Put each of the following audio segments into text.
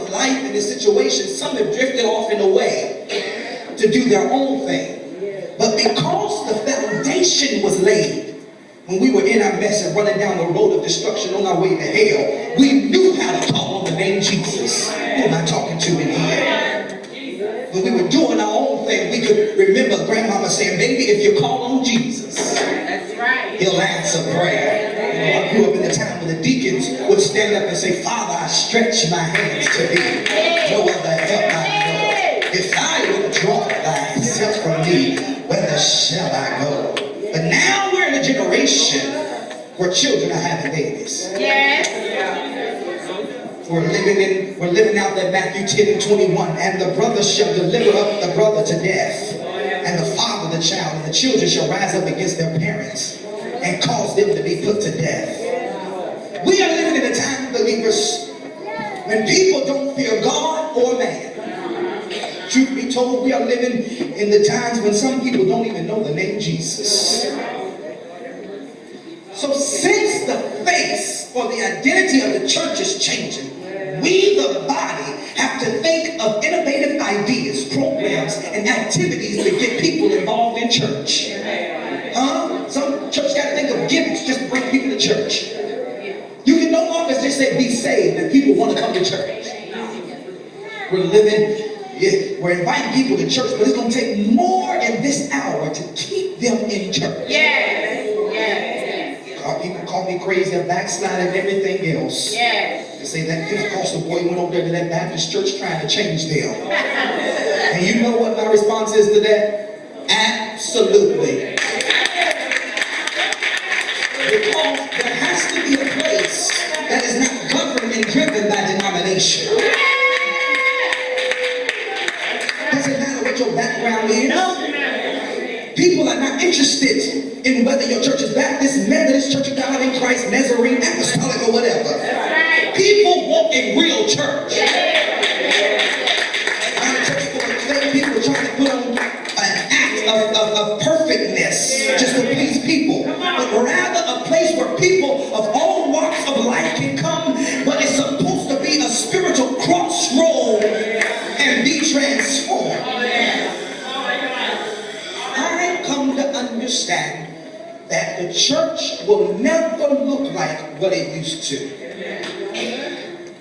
of life and this situation, some have drifted off in a way to do their own thing. But because the foundation was laid, when we were in our mess and running down the road of destruction on our way to hell, we knew how to call on the name Jesus. Who am I talking to in here? When we were doing our own thing, we could remember grandmama saying, baby, if you call on Jesus, that's right, he'll answer prayer. You know, I grew up in the time when the deacons would stand up and say, Father, I stretch my hands to thee. No other help I know. If I withdraw thyself from me, whither shall I go? But now we're in a generation where children are having babies. Yes. We're living out that Matthew 10:21, and the brother shall deliver up the brother to death, and the father the child, and the children shall rise up against their parents and cause them to be put to death. We are living in a time, believers, when people don't fear God or man. Truth be told, we are living in the times when some people don't even know the name Jesus. So since the face or the identity of the church is changing, we, the body, have to think of innovative ideas, programs, and activities to get people involved in church. Some church got to think of gimmicks just to bring people to church. You can no longer just say be saved and people want to come to church. We're inviting people to church, but it's going to take more in this hour to keep them in church. Yes. People call me crazy and backsliding and everything else. Yes. They say that Pentecostal boy went over there to that Baptist church trying to change them. And you know what my response is to that? Absolutely. Because there has to be a place that is not governed and driven by denomination. Doesn't matter what your background is. People are not interested in whether your church is Baptist, Methodist, Church of God in Christ, Nazarene, Apostolic, or whatever. People want a real church. I'm a church full of clay people trying to put on an act of perfectness just to please people, but rather a place where people of all walks of life can come, but it's supposed to be a spiritual crossroad and be transformed. I come to understand that the church will never look like what it used to.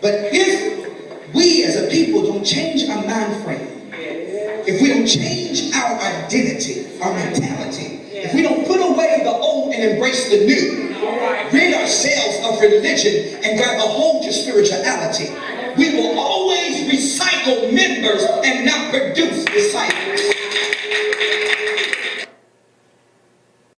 But if we as a people don't change our mind frame, if we don't change our identity, our mentality, if we don't put away the old and embrace the new, rid ourselves of religion and grab a hold to spirituality, we will always recycle members and not produce disciples.